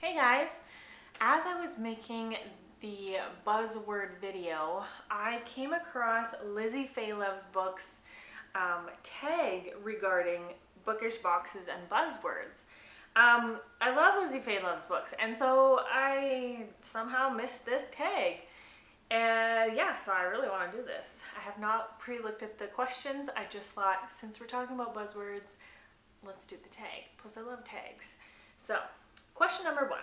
Hey guys! As I was making the Buzzword video, I came across Lizzie Faylove's book's tag regarding bookish boxes and buzzwords. I love Lizzie Faylove's books, and so I somehow missed this tag. And yeah, so I really want to do this. I have not pre-looked at the questions. I just thought, since we're talking about buzzwords, let's do the tag. Plus I love tags. So, question number 1.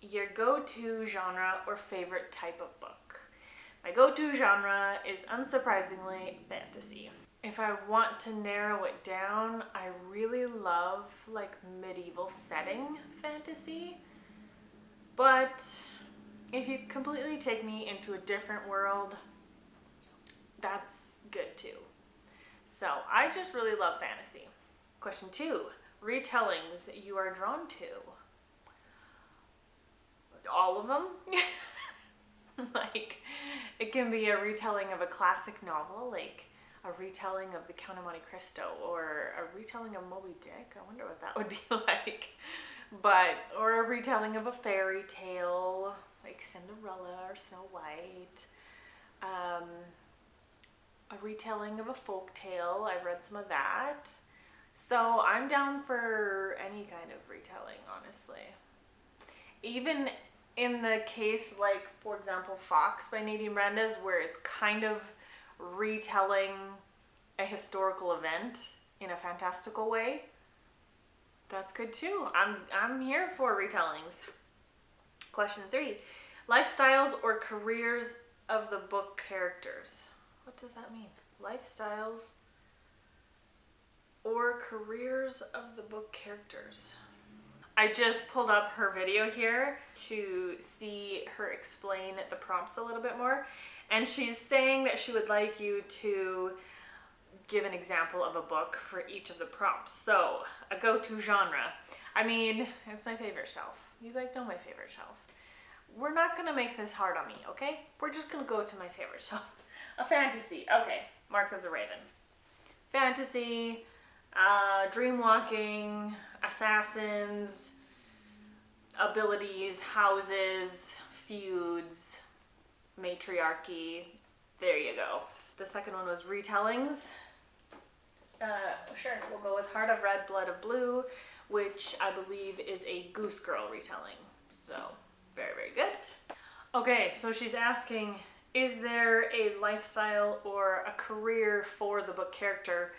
Your go-to genre or favorite type of book. My go-to genre is unsurprisingly fantasy. If I want to narrow it down, I really love like medieval setting fantasy. But if you completely take me into a different world, that's good too. So I just really love fantasy. Question 2. Retellings you are drawn to. All of them. Like, it can be a retelling of a classic novel, like a retelling of The Count of Monte Cristo, or a retelling of Moby Dick. I wonder what that would be like. Or a retelling of a fairy tale, like Cinderella or Snow White. A retelling of a folk tale. I've read some of that. So I'm down for any kind of retelling, honestly. Even in the case, like, for example, Fox by Nadine Brandes, where it's kind of retelling a historical event in a fantastical way, that's good too. I'm here for retellings. Question 3. Lifestyles or careers of the book characters. What does that mean? Lifestyles or careers of the book characters. I just pulled up her video here to see her explain the prompts a little bit more, and she's saying that she would like you to give an example of a book for each of the prompts. So, a go-to genre. I mean, it's my favorite shelf. You guys know my favorite shelf. We're not gonna make this hard on me, okay? We're just gonna go to my favorite shelf. A fantasy. Okay, Mark of the Raven. Fantasy, dreamwalking, assassins, abilities, houses, feuds, matriarchy. There you go. The second one was retellings. Sure, we'll go with Heart of Red, Blood of Blue, which I believe is a Goose Girl retelling. So, very, very good. Okay, so she's asking, is there a lifestyle or a career for the book character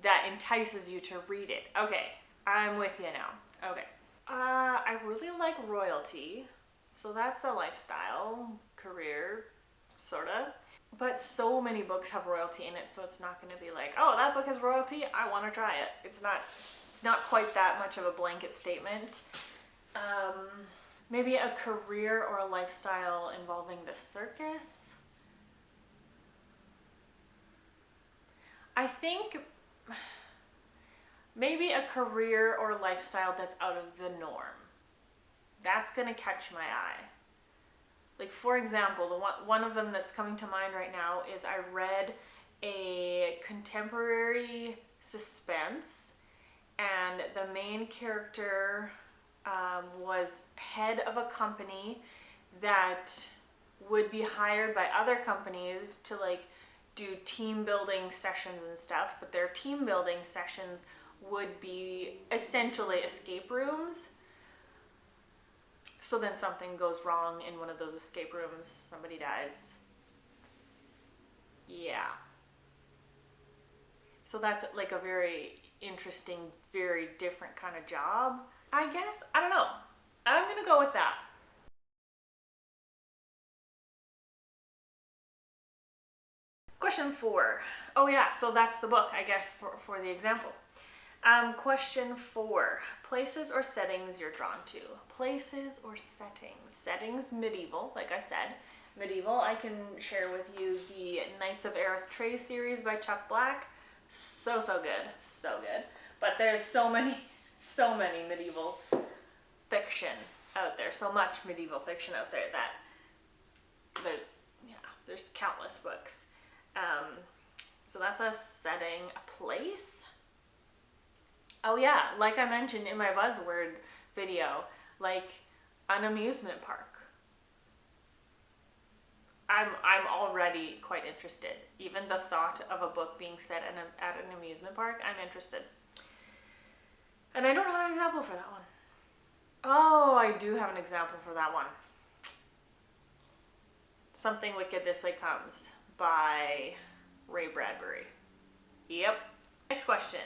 that entices you to read it? Okay, I'm with you now. Okay. I really like royalty, so that's a lifestyle, career, sorta. But so many books have royalty in it, so it's not going to be like, oh, that book has royalty, I want to try it. It's not quite that much of a blanket statement. Maybe a career or a lifestyle involving the circus. I think maybe a career or lifestyle that's out of the norm. That's gonna catch my eye. Like, for example, one of them that's coming to mind right now is I read a contemporary suspense, and the main character was head of a company that would be hired by other companies to like do team building sessions and stuff, but their team building sessions would be essentially escape rooms. So then something goes wrong in one of those escape rooms, somebody dies. Yeah. So that's like a very interesting, very different kind of job, I guess. I don't know. I'm gonna go with that. Question 4. Oh yeah, so that's the book, I guess, for the example. Question 4. Places or settings you're drawn to. Places or settings. Settings, medieval, like I said. Medieval, I can share with you the Knights of Eritrea series by Chuck Black. So good. So good. But there's so many medieval fiction out there. So much medieval fiction out there that there's countless books. So that's a setting. A place. Oh yeah, like I mentioned in my Buzzword video, like an amusement park. I'm already quite interested. Even the thought of a book being set at an amusement park, I'm interested. And I don't have an example for that one. Oh, I do have an example for that one. Something Wicked This Way Comes by Ray Bradbury. Yep. Next question.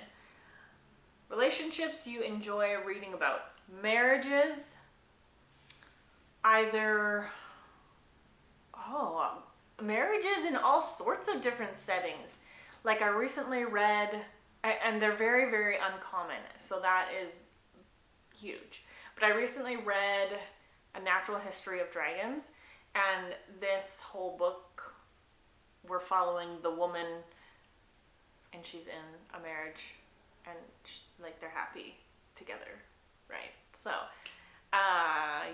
Relationships you enjoy reading about. Marriages. Marriages in all sorts of different settings. Like I recently read, and they're very, very uncommon, so that is huge. But I recently read A Natural History of Dragons, and this whole book, we're following the woman, and she's in a marriage, and like they're happy together, right? So,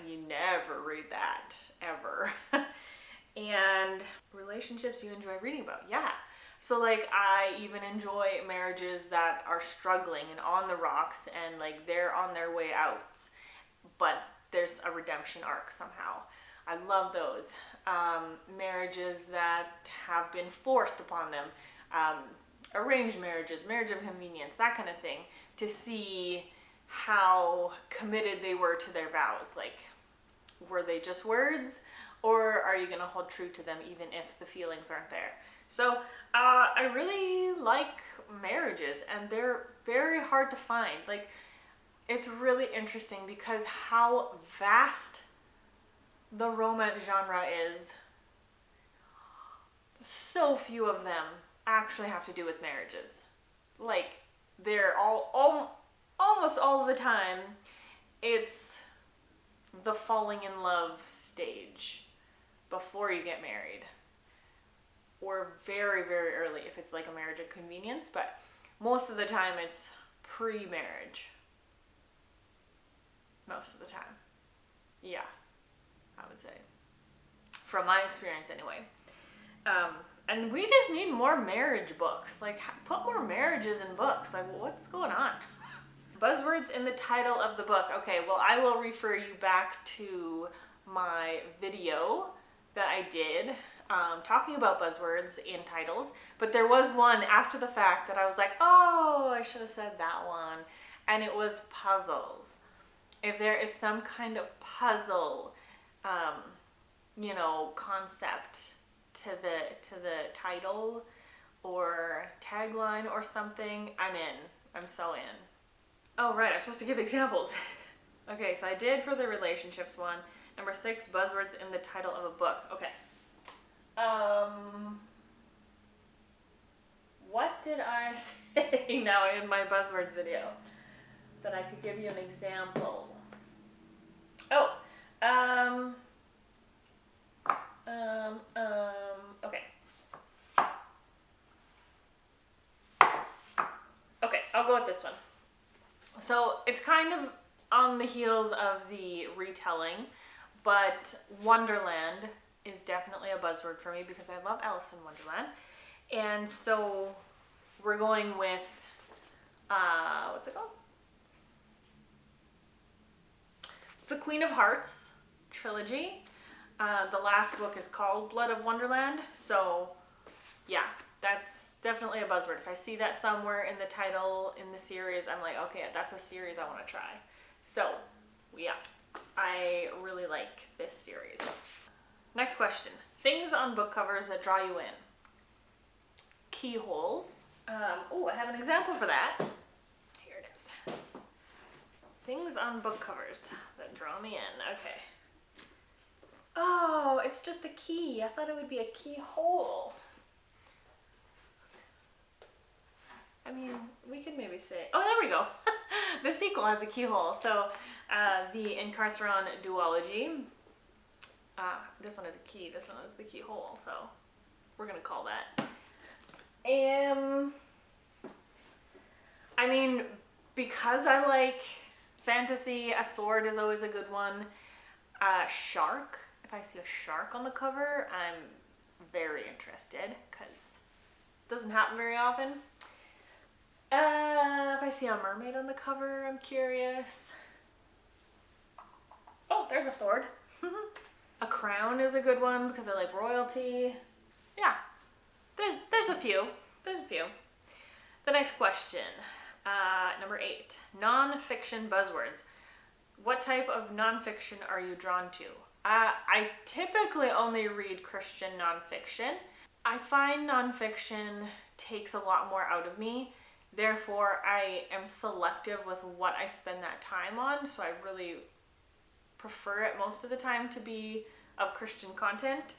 you never read that, ever. And relationships you enjoy reading about, yeah. So like I even enjoy marriages that are struggling and on the rocks and like they're on their way out, but there's a redemption arc somehow. I love those. Marriages that have been forced upon them, arranged marriages, marriage of convenience, that kind of thing, to see how committed they were to their vows. Like, were they just words, or are you going to hold true to them even if the feelings aren't there? So I really like marriages, and they're very hard to find. Like, it's really interesting because how vast the romance genre is. So few of them actually have to do with marriages. Like, they're almost all of the time, it's the falling in love stage before you get married, or very, very early if it's like a marriage of convenience, but most of the time it's pre-marriage. Most of the time. Yeah, I would say. From my experience anyway. And we just need more marriage books. Like, put more marriages in books. Like, what's going on? Buzzwords in the title of the book. Okay, well, I will refer you back to my video that I did talking about buzzwords in titles, but there was one after the fact that I was like, oh, I should have said that one, and it was puzzles. If there is some kind of puzzle, concept to the title or tagline or something, I'm in. I'm so in. Oh, right, I'm supposed to give examples. Okay, so I did for the relationships one. Number 6, buzzwords in the title of a book. Okay. What did I say now in my buzzwords video that I could give you an example? Oh, okay. Okay, I'll go with this one. So it's kind of on the heels of the retelling, but Wonderland is definitely a buzzword for me because I love Alice in Wonderland. And so we're going with, what's it called? It's the Queen of Hearts trilogy. The last book is called Blood of Wonderland. So yeah, that's definitely a buzzword. If I see that somewhere in the title in the series, I'm like, okay, that's a series I want to try. So yeah, I really like this series. Next question. Things on book covers that draw you in. Keyholes. Oh, I have an example for that. Here it is. Things on book covers that draw me in. Okay. Oh, it's just a key. I thought it would be a keyhole. I mean, we could maybe say, oh, there we go. The sequel has a keyhole. So the Incarceron duology. This one is a key. This one is the keyhole. So we're going to call that. I mean, because I like fantasy, a sword is always a good one. Shark. If I see a shark on the cover, I'm very interested because it doesn't happen very often. If I see a mermaid on the cover, I'm curious. a sword. A crown is a good one because I like royalty. Yeah, there's a few. There's a few. The next question, number 8, nonfiction buzzwords. What type of nonfiction are you drawn to? I typically only read Christian nonfiction. I find nonfiction takes a lot more out of me. Therefore, I am selective with what I spend that time on. So I really prefer it most of the time to be of Christian content.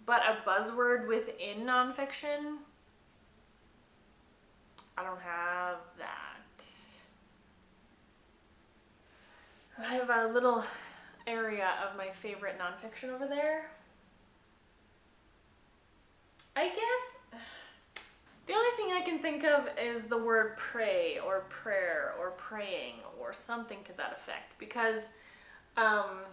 But a buzzword within nonfiction, I don't have that. I have a little area of my favorite nonfiction over there. I guess the only thing I can think of is the word pray or prayer or praying or something to that effect, because I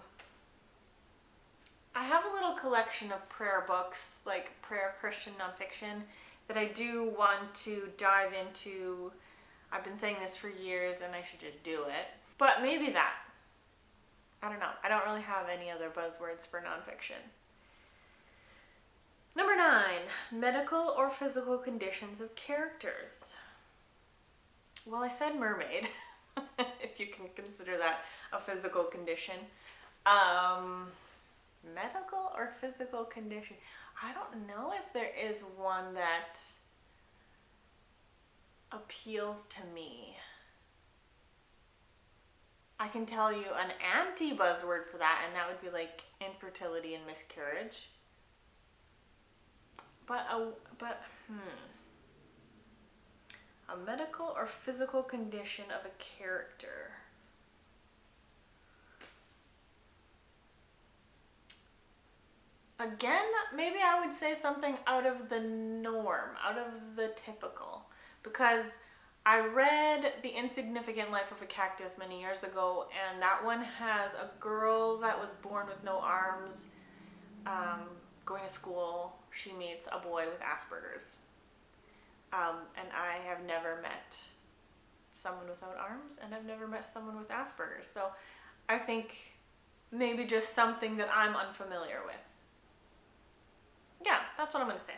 have a little collection of prayer books, like prayer Christian nonfiction, that I do want to dive into. I've been saying this for years and I should just do it. But maybe that. I don't know. I don't really have any other buzzwords for nonfiction. Number 9, medical or physical conditions of characters. Well, I said mermaid, if you can consider that a physical condition. Medical or physical condition? I don't know if there is one that appeals to me. I can tell you an anti-buzzword for that, and that would be like infertility and miscarriage. But a medical or physical condition of a character. Again, maybe I would say something out of the norm, out of the typical, because I read The Insignificant Life of a Cactus many years ago, and that one has a girl that was born with no arms, going to school. She meets a boy with Asperger's. And I have never met someone without arms, and I've never met someone with Asperger's. So I think maybe just something that I'm unfamiliar with. Yeah, that's what I'm going to say.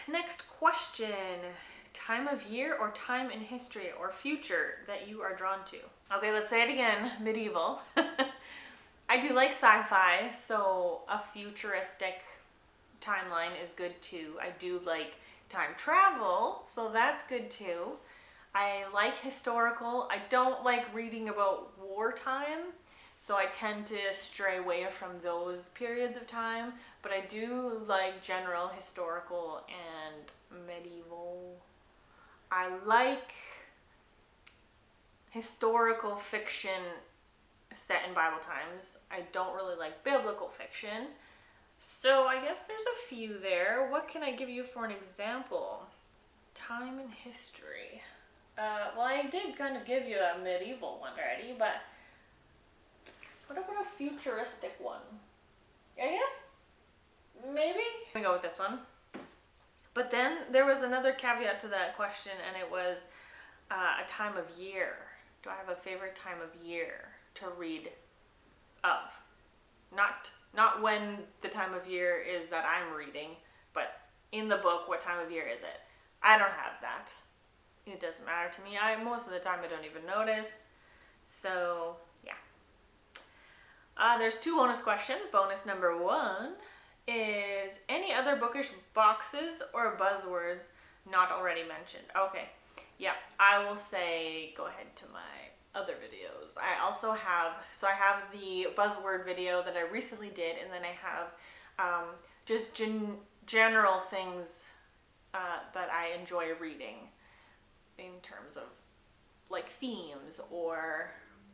Next question. Time of year or time in history or future that you are drawn to? Okay, let's say it again. Medieval. I do like sci-fi, so a futuristic timeline is good too. I do like time travel, so that's good too. I like historical. I don't like reading about wartime, so I tend to stray away from those periods of time, but I do like general historical and medieval. I like historical fiction set in Bible times. I don't really like biblical fiction. So I guess there's a few there. What can I give you for an example? Time in history. Well, I did kind of give you a medieval one already, but what about a futuristic one? I guess maybe? I'm gonna go with this one. But then there was another caveat to that question, and it was a time of year. Do I have a favorite time of year to read of? Not when the time of year is that I'm reading, but in the book, what time of year is it? I don't have that. It doesn't matter to me. Most of the time I don't even notice. So yeah. There's 2 bonus questions. Bonus number 1 is any other bookish boxes or buzzwords not already mentioned? Okay. Yeah, I will say go ahead to my other videos. I also have, I have the buzzword video that I recently did, and then I have just general things that I enjoy reading in terms of like themes or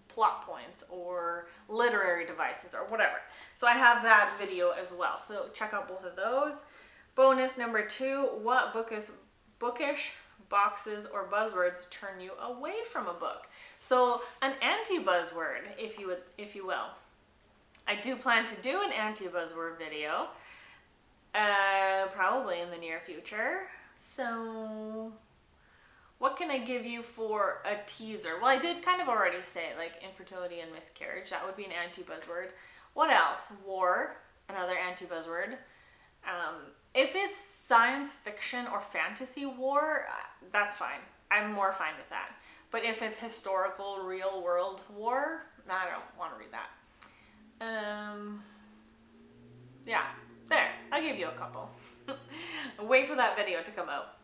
plot points or literary devices or whatever. So I have that video as well. So check out both of those. Bonus number 2, what bookish boxes or buzzwords turn you away from a book? So an anti-buzzword, if you will. I do plan to do an anti-buzzword video, probably in the near future. So what can I give you for a teaser? Well, I did kind of already say like infertility and miscarriage. That would be an anti-buzzword. What else? War, another anti-buzzword. If it's science fiction or fantasy war, that's fine. I'm more fine with that. But if it's historical, real world war, I don't want to read that. Yeah, there. I'll give you a couple. Wait for that video to come out.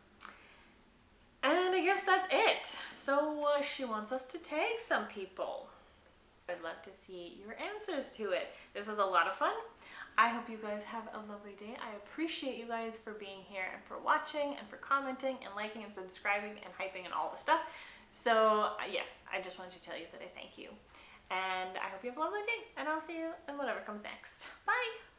And I guess that's it. So she wants us to tag some people. I'd love to see your answers to it. This is a lot of fun. I hope you guys have a lovely day. I appreciate you guys for being here and for watching and for commenting and liking and subscribing and hyping and all the stuff. So yes, I just wanted to tell you that I thank you. And I hope you have a lovely day, and I'll see you in whatever comes next. Bye!